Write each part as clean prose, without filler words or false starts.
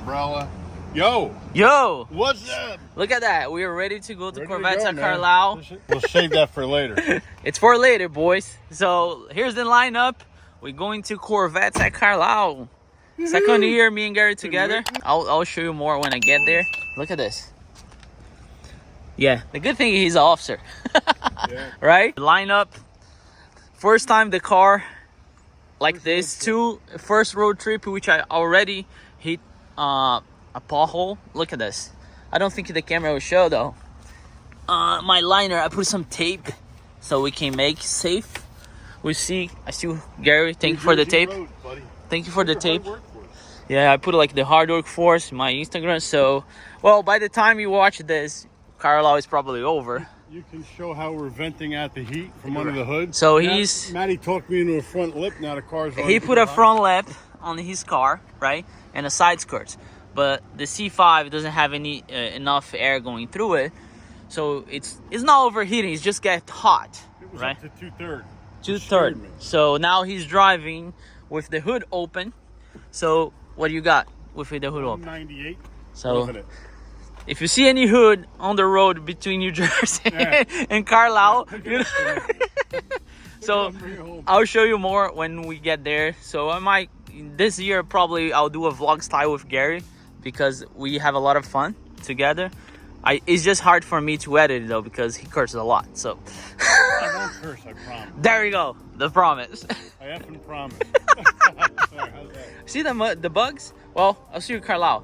umbrella. Yo! What's up? Look at that. We are ready to go to Corvettes at Carlisle. We'll save that for later. It's for later, boys. So here's the lineup. We're going to Corvettes at Carlisle. Second year, me and Gary together. I'll show you more when I get there. Look at this. Yeah, the good thing is he's an officer. Yeah. Right? Lineup. First time the car like this. First road trip, which I already hit a pothole. Look at this. I don't think the camera will show though. My liner, I put some tape so we can make safe. We see. I see Gary. Thank you for the tape. Thank you for the tape. Yeah, I put like the hard work force in my Instagram. So, well, by the time you watch this, Carlisle is probably over. You can show how we're venting out the heat from under the hood. So Matty talked me into a front lip. Now the car's. He put a front lip on his car, right, and a side skirt. But the C5 doesn't have any enough air going through it, so it's not overheating. It's just get hot, it was right? Up to 2/3. 2/3. So now he's driving with the hood open. So what do you got with the hood open? 98. So if you see any hood on the road between New Jersey and Carlisle, you know. So I'll show you more when we get there. So I might this year probably I'll do a vlog style with Gary because we have a lot of fun together. It's just hard for me to edit it though because he curses a lot. So I won't curse, I promise. There you go, the promise. I effing promise. Sorry, how's that? See the bugs? Well, I'll see you at Carlisle.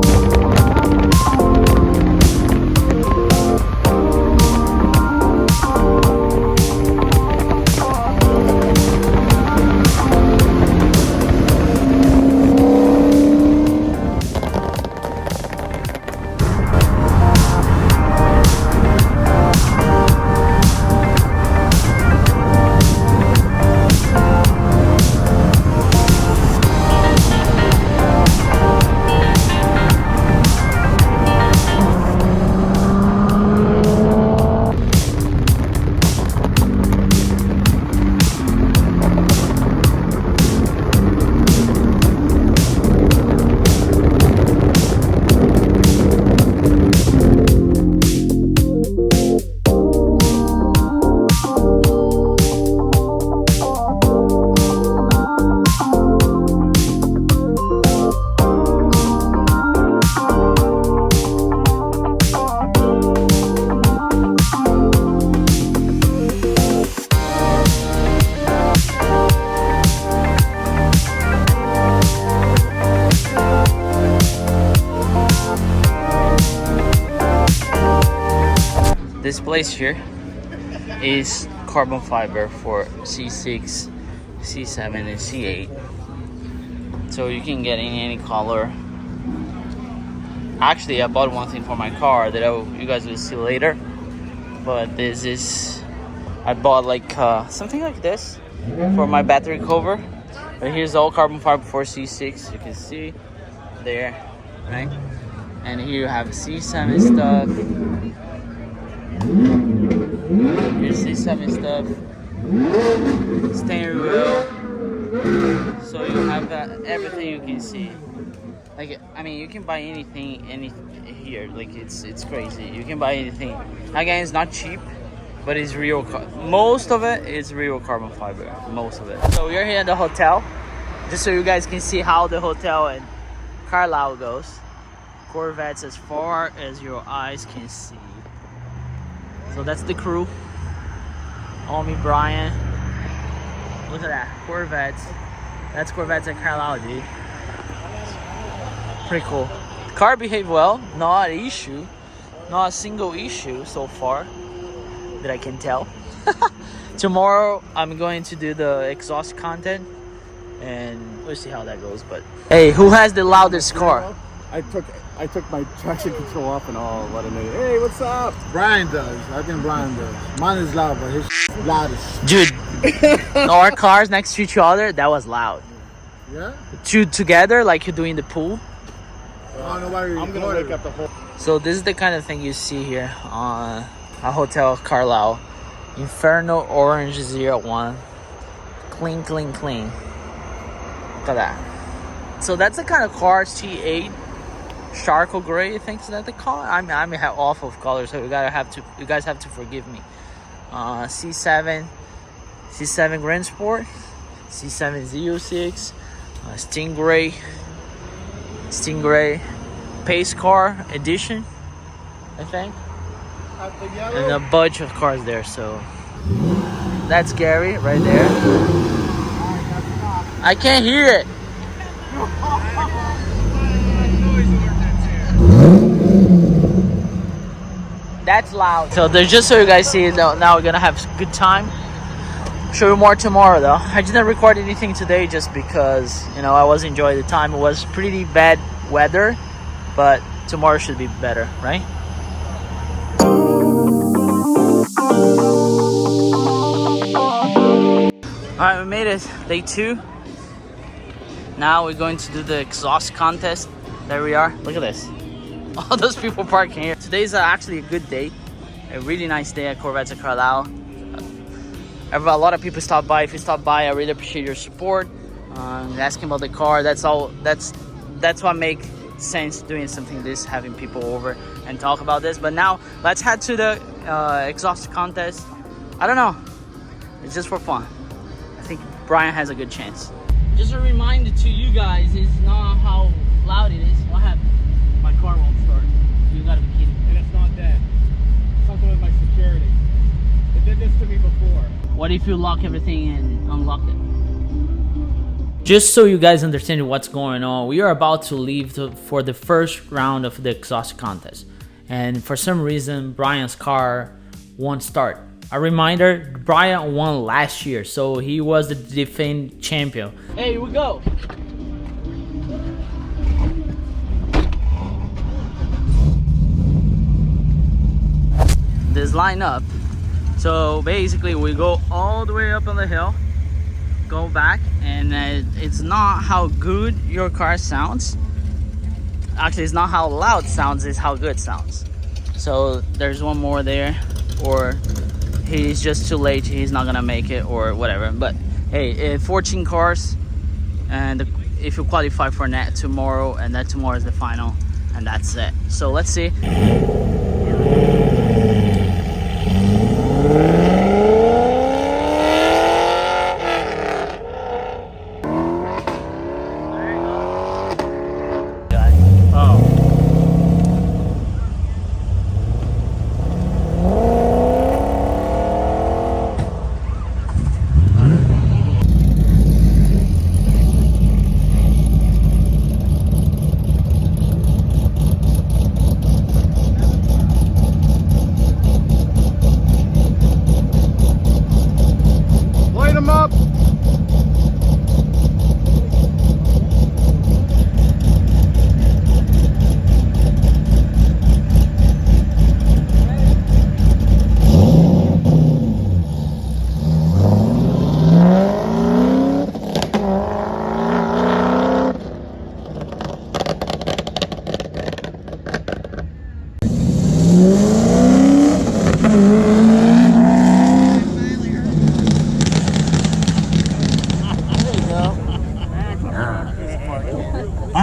This place here is carbon fiber for C6, C7, and C8. So you can get in any color. Actually, I bought one thing for my car that you guys will see later. But this is, I bought like something like this for my battery cover. But here's all carbon fiber for C6. You can see there, right? And here you have C7 stuff. Here's C7 stuff, steering wheel, so you have everything you can see. Like, I mean, you can buy anything here. Like, it's crazy. You can buy anything. Again, it's not cheap, but it's real. Most of it is real carbon fiber. Most of it. So we're here at the hotel, just so you guys can see how the hotel in Carlisle goes. Corvettes as far as your eyes can see. So that's the crew. Omi, Brian. Look at that, Corvettes. That's Corvettes at Carlisle, dude. Pretty cool. The car behaved well, not an issue. Not a single issue so far that I can tell. Tomorrow I'm going to do the exhaust content and we'll see how that goes. But hey, who has the loudest car? I took my traction control off and all. Let him know. Hey, what's up? Brian does. I think Brian does. Mine is loud, but his loudest. Dude, our cars next to each other, that was loud. Yeah? Two together, like you're doing the pool. I don't know why I'm gonna wake up the whole. So this is the kind of thing you see here on a hotel Carlisle. Inferno Orange 01. Clean, clean, clean. Look at that. So that's the kind of car, T8. charcoal gray, I think is that the color. I'm off of color, so you guys have to forgive me. C7 Grand Sport, C7 Z06, Stingray Pace Car Edition, I think, and a bunch of cars there. So that's Gary right there. I can't hear it. That's loud. So there's, just so you guys see, now we're gonna have a good time. Show you more tomorrow though. I didn't record anything today just because, you know, I was enjoying the time. It was pretty bad weather, but tomorrow should be better, right? Alright, we made it. Day 2. Now we're going to do the exhaust contest. There we are. Look at this. All those people parking here. Today's actually a good day. A really nice day at Corvette Carlisle. A lot of people stop by. If you stop by, I really appreciate your support. Asking about the car. That's all. That's what makes sense doing something like this, having people over and talk about this. But now let's head to the exhaust contest. I don't know. It's just for fun. I think Brian has a good chance. Just a reminder to you guys, it's not how loud it is. What happened? My car won't start. You gotta be kidding. And it's not that. Something with my security. It did this to me before. What if you lock everything and unlock it? Just so you guys understand what's going on, we are about to leave for the first round of the exhaust contest. And for some reason, Brian's car won't start. A reminder, Brian won last year, so he was the defending champion. Hey, here we go. This line up. So basically we go all the way up on the hill, go back, and it's not how good your car sounds. Actually, it's not how loud it sounds, it's how good it sounds. So there's one more there, or he's just too late, he's not gonna make it, or whatever. But hey, 14 cars, and if you qualify for that tomorrow, and that tomorrow is the final, and that's it. So let's see.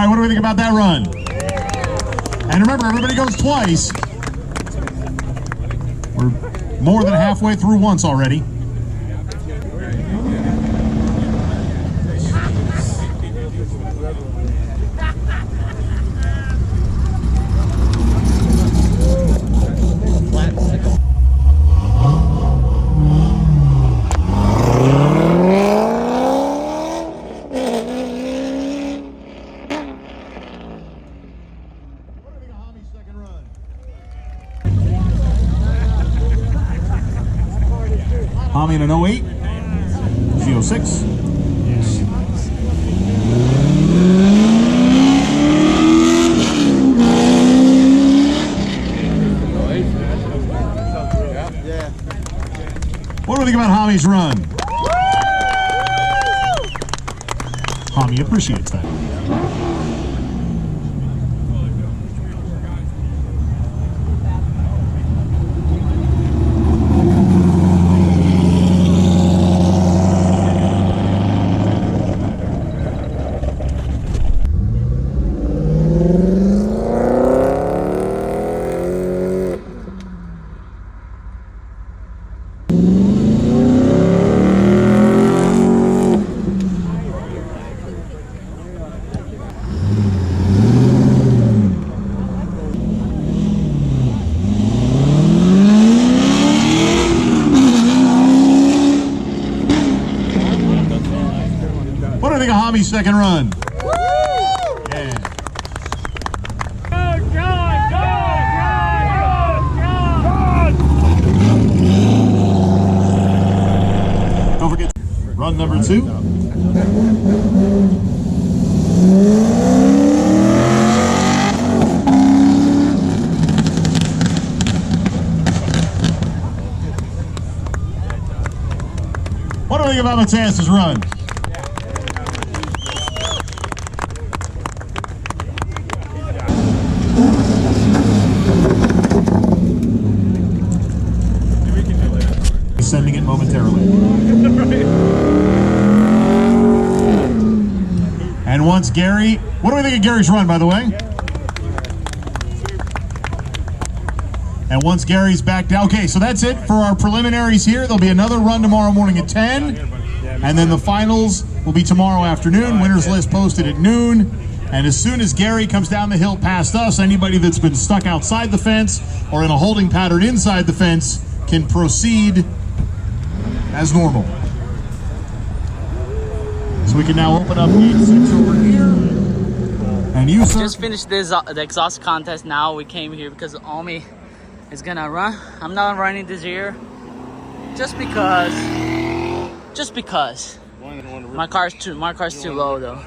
What do we think about that run? And remember, everybody goes twice. We're more than halfway through once already. Hami in an 08, Z06. What do we think about Hami's run? Hami appreciates that. Tommy's second run. Yeah. Don't forget run number 2. What do we think about Matthias's run? Sending it momentarily. And once Gary, what do we think of Gary's run, by the way? And once Gary's back down, okay, so that's it for our preliminaries here. There'll be another run tomorrow morning at 10, and then the finals will be tomorrow afternoon. Winners list posted at noon. And as soon as Gary comes down the hill past us, anybody that's been stuck outside the fence or in a holding pattern inside the fence can proceed as normal. So we can now open up gate 6 over here. And you, sir? Just finished this the exhaust contest. Now we came here because Omi is gonna run. I'm not running this year just because my car's too low though.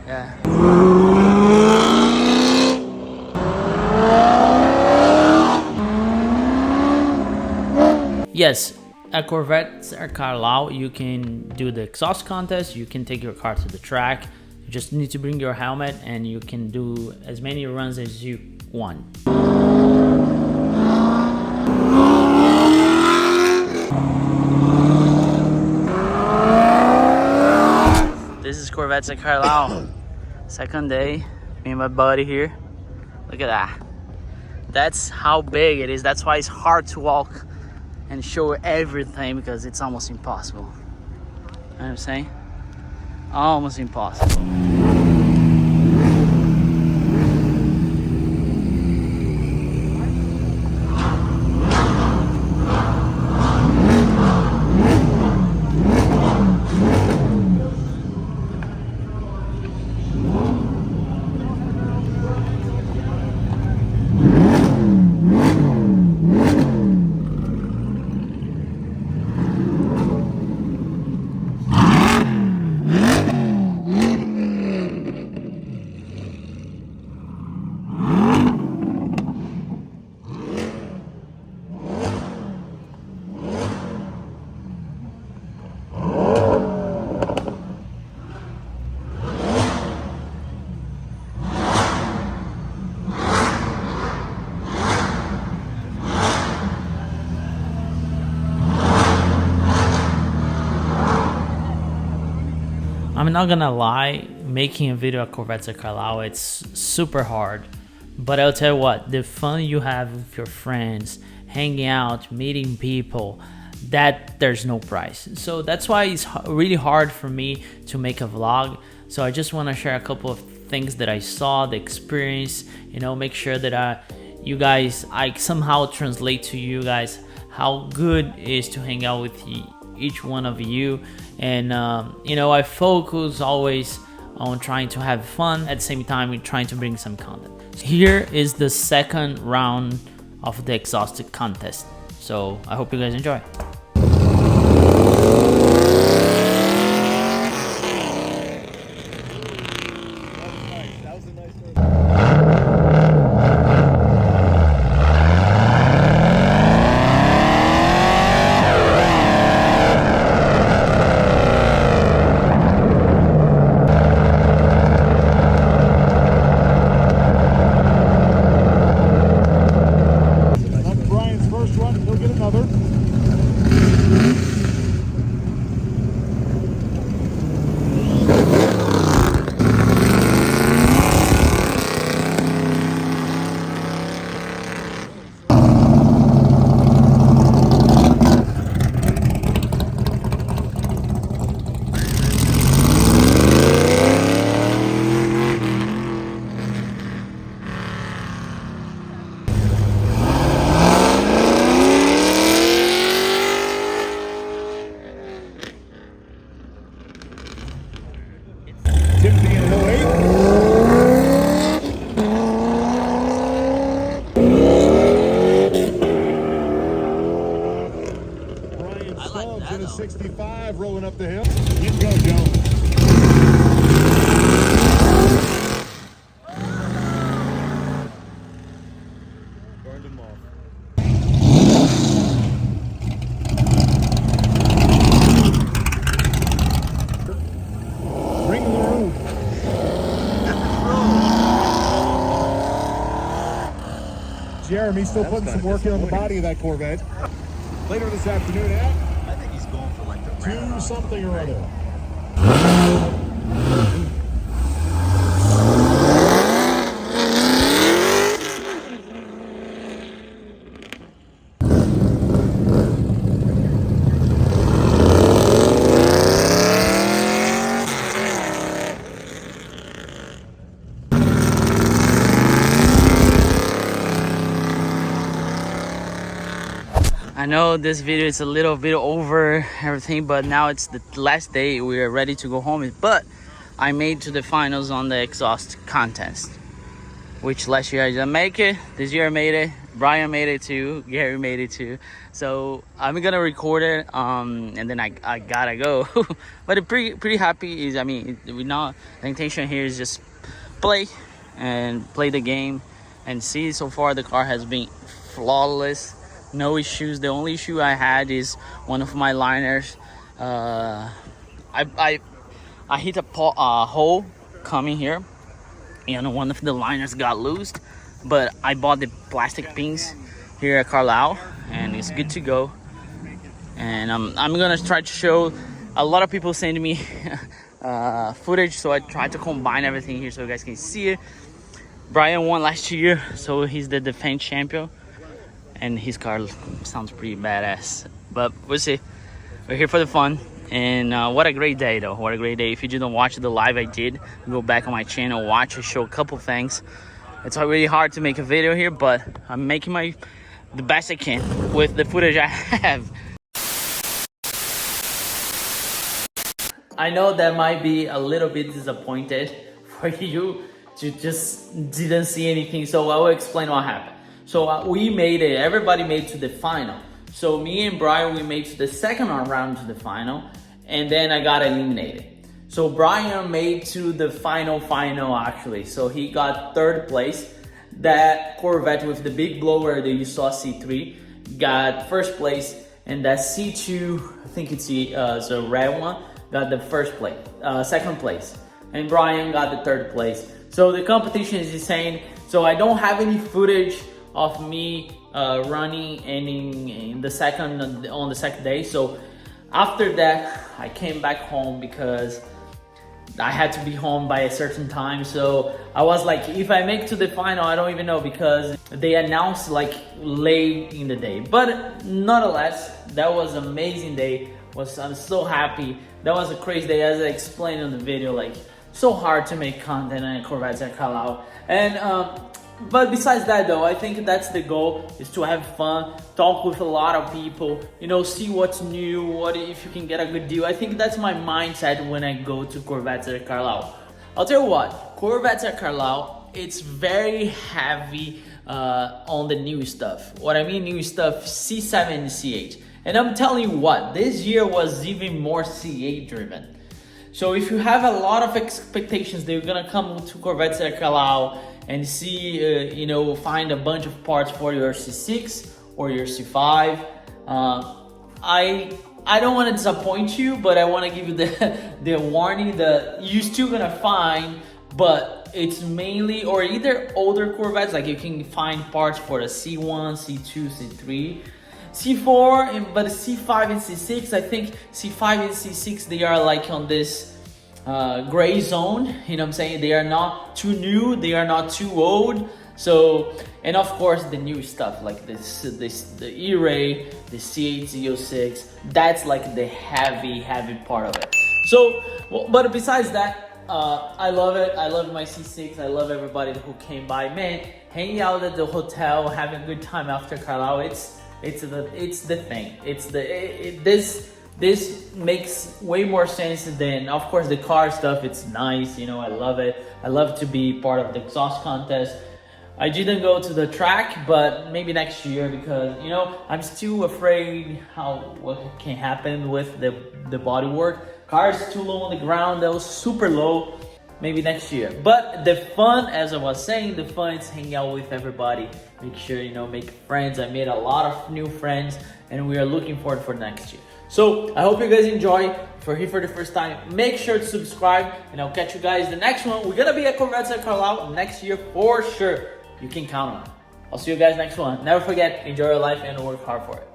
Yeah. Yes, at Corvette Carlisle, you can do the exhaust contest. You can take your car to the track. You just need to bring your helmet, and you can do as many runs as you want. This is Corvettes at Carlisle. Second day, me and my buddy here. Look at that. That's how big it is. That's why it's hard to walk and show everything, because it's almost impossible. You know what I'm saying? Almost impossible. I'm not gonna lie, making a video at Corvettes at Carlisle, it's super hard. But I'll tell you what, the fun you have with your friends, hanging out, meeting people, that there's no price. So that's why it's really hard for me to make a vlog. So I just want to share a couple of things that I saw, the experience, you know, make sure that I somehow translate to you guys how good it is to hang out with each one of you. And you know, I focus always on trying to have fun, at the same time we're trying to bring some content. Here is the second round of the exhausted contest, so I hope you guys enjoy. 65 rolling up the hill. You can go, Joe. Burned him off. Bring the room. Jeremy's still putting some work in on the body of that Corvette. Later this afternoon at I think he's going for like the 2 something or other. I know this video is a little bit over everything, but now it's the last day. We are ready to go home. But I made to the finals on the exhaust contest, which last year I didn't make it. This year I made it. Brian made it too. Gary made it too. So I'm gonna record it, and then I gotta go. But I'm pretty happy. Is, I mean, we know the intention here is just play the game and see. So far the car has been flawless. No issues. The only issue I had is one of my liners. I hit a hole coming here, and one of the liners got loose. But I bought the plastic pins here at Carlisle, and it's good to go. And I'm gonna try to show. A lot of people send me footage, so I tried to combine everything here so you guys can see it. Brian won last year, so he's the defense champion. And his car sounds pretty badass, but we'll see. We're here for the fun, and what a great day though. What a great day. If you didn't watch the live I did, go back on my channel, watch. I show a couple things. It's really hard to make a video here, but I'm making the best I can with the footage I have. I know that might be a little bit disappointed for you to just didn't see anything, so I will explain what happened. So we made it, everybody made to the final. So me and Brian, we made to the second round to the final, and then I got eliminated. So Brian made to the final actually. So he got third place. That Corvette with the big blower that you saw, C3, got first place. And that C2, I think it's the red one, got the second place. And Brian got the third place. So the competition is insane. So I don't have any footage of me running on the second day. So after that I came back home because I had to be home by a certain time. So I was like, if I make to the final, I don't even know, because they announced like late in the day. But nonetheless, that was an amazing day. I'm so happy. That was a crazy day, as I explained in the video. Like, so hard to make content on Corvettes at Carlisle. And but besides that though, I think that's the goal, is to have fun, talk with a lot of people, you know, see what's new, what if you can get a good deal. I think that's my mindset when I go to Corvettes at Carlisle. I'll tell you what, Corvettes at Carlisle, it's very heavy on the new stuff. What I mean new stuff, C7 and C8. And I'm telling you what, this year was even more C8 driven. So if you have a lot of expectations that you're gonna come to Corvettes at Carlisle and see, you know, find a bunch of parts for your C6 or your C5, I don't want to disappoint you, but I want to give you the warning that you're still gonna find, but it's mainly, or either older Corvettes, like you can find parts for the C1, C2, C3, C4, but C5 and C6, I think C5 and C6, they are like on this gray zone, you know what I'm saying? They are not too new, they are not too old. So, and of course the new stuff like the E-Ray, the C8Z06, that's like the heavy part of it. So, well, but besides that, I love it. I love my C6. I love everybody who came by. Man, hanging out at the hotel, having a good time after Carlisle, it's the thing. This makes way more sense than, of course, the car stuff. It's nice, you know, I love it. I love to be part of the exhaust contest. I didn't go to the track, but maybe next year because, you know, I'm still afraid what can happen with the bodywork. Car is too low on the ground, that was super low. Maybe next year. But the fun, as I was saying, the fun is hanging out with everybody. Make sure, you know, make friends. I made a lot of new friends and we are looking forward for next year. So I hope you guys enjoy. If you're here for the first time, make sure to subscribe and I'll catch you guys the next one. We're gonna be at Corvettes at Carlisle next year for sure. You can count on it. I'll see you guys next one. Never forget, enjoy your life and work hard for it.